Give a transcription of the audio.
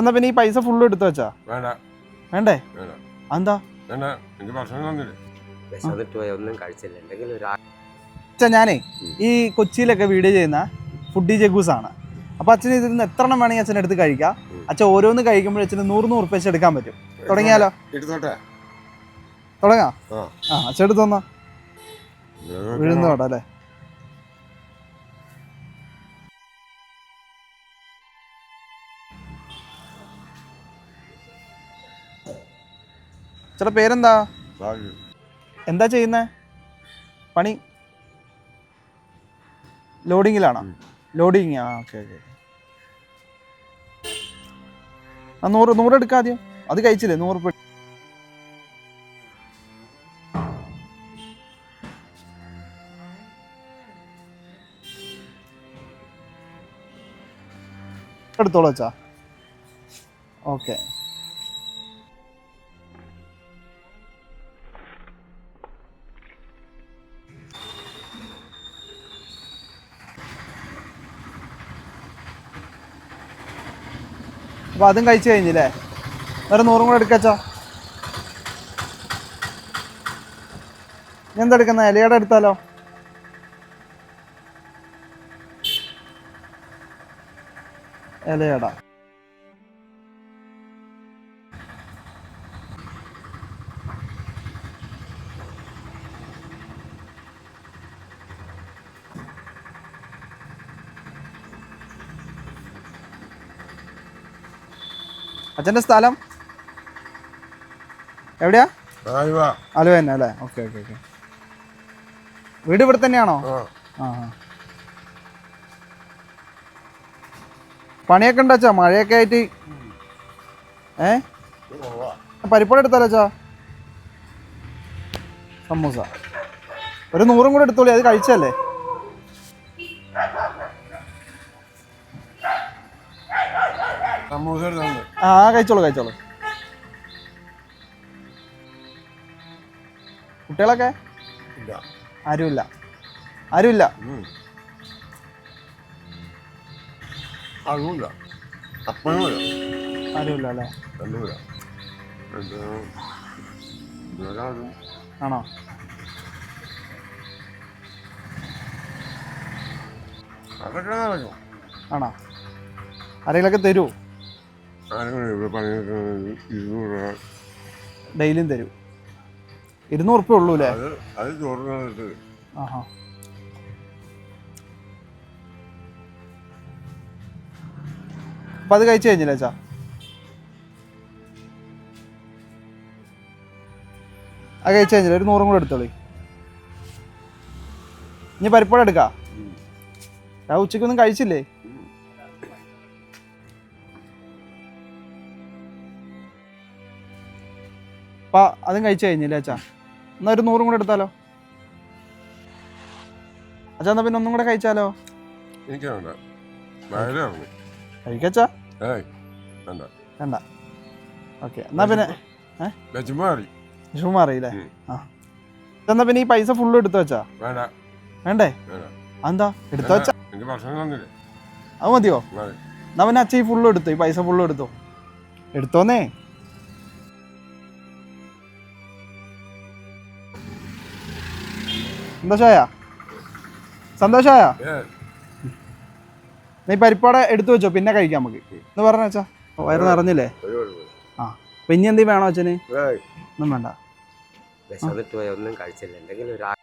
എന്നാ പിന്നെ ഈ പൈസ ഫുള്ള് എടുത്തു വെച്ചാ വേണ്ട വേണ്ടേ? എന്താ വേണ്ട, എനിക്ക് ഭക്ഷണം തന്നില്ലേ? അച്ഛാ ഞാനേ ഈ കൊച്ചിയിലൊക്കെ വീഡിയോ ചെയ്യുന്ന ഫുഡി ജഗൂസ് ആണ്. അപ്പോൾ അച്ഛന് ഇതിൽ നിന്ന് എത്ര എണ്ണം വേണമെങ്കിൽ അച്ഛൻ എടുത്ത് കഴിക്കാം. അച്ഛൻ ഓരോന്ന് കഴിക്കുമ്പോൾ അച്ഛന് 100 വെച്ച് എടുക്കാൻ പറ്റും. തുടങ്ങിയാലോ? തുടങ്ങാം. അച്ഛൻ എടുത്ത് തന്നാ വിഴുന്നു കേട്ടോ അല്ലേ? ചേട്ടാ പേരെന്താ? എന്താ ചെയ്യുന്നേ പണി? ലോഡിങ്ങിലാണോ? ലോഡിങ്. Okay okay. ആ 100 എടുക്കാം ആദ്യം. അത് കഴിച്ചില്ലേ 100 എടുത്തോളൂ അച്ഛാ. ഓക്കെ. അപ്പോൾ അതും കഴിച്ചു കഴിഞ്ഞില്ലേ? വേറെ 100 കൂടെ എടുക്കച്ചാ. ഞാൻ എന്താ എടുക്കുന്ന? ഇലയുടെ എടുത്താലോ? ഇലയട. അച്ഛൻ്റെ സ്ഥലം എവിടെയാ? ആലുവ തന്നെ അല്ലേ? Okay okay okay. വീട് ഇവിടെ തന്നെയാണോ? ആ. പണിയൊക്കെ ഉണ്ടോ അച്ഛാ? മഴയൊക്കെ ആയിട്ട്. പരിപ്പോടെ എടുത്താലോ അച്ഛാ? സമൂസ ഒരു 100 കൂടെ എടുത്തോളി. അത് കഴിച്ചല്ലേ? ആ കഴിച്ചോളൂ കഴിച്ചോളൂ. കുട്ടികളൊക്കെ ആരുമില്ല? ആരുമില്ല ആരുമില്ല അല്ലേ? ആണോ? ആണോ? ആരെങ്കിലൊക്കെ തരുമോ? ഡെയിലിയും തരും. 200 ഉള്ളൂ അല്ലേ? ആഹാ. അപ്പം അത് കഴിച്ചു കഴിഞ്ഞില്ലേ അച്ഛാ? അത് കഴിച്ചു കഴിഞ്ഞില്ല? ഒരു 100 കൂടെ എടുത്തോളി. ഇനി പരിപ്പോടെ എടുക്കാം. ഞാൻ ഉച്ചയ്ക്കൊന്നും കഴിച്ചില്ലേ? അപ്പം അതും കഴിച്ചു കഴിഞ്ഞില്ലേ അച്ഛാ? എന്നാൽ ഒരു 100 കൂടെ എടുത്താലോ അച്ഛാ? എന്നാൽ പിന്നെ ഒന്നും കൂടെ കഴിച്ചാലോ? കഴിക്കച്ചാ? വേണ്ട. ഓക്കെ. എന്നാൽ പിന്നെ വിഷമം മാറിയില്ലേ? ആ. എന്നാ പിന്നെ ഈ പൈസ ഫുള്ള് എടുത്തു വെച്ചാ? വേണ്ടേ? എന്താ എടുത്തു വെച്ചാ? അത് മതിയോ? എന്നാ പിന്നെ അച്ഛൻ ഈ ഫുള്ള് എടുത്തോ. ഈ പൈസ ഫുള്ള് എടുത്തോ. എടുത്തോന്നേ. സന്തോഷായ? സന്തോഷായ? നീ പരിപ്പാടെ എടുത്തു വെച്ചോ, പിന്നെ കഴിക്കാം നമുക്ക്. എന്ന് പറഞ്ഞ വെച്ചാ വയറ് നിറഞ്ഞില്ലേ? ആ. അപ്പൊ ഇനി എന്തെങ്കിലും വേണോ അച്ഛന്? ഒന്നും വേണ്ട. ഒന്നും കഴിച്ചില്ല. എന്തെങ്കിലും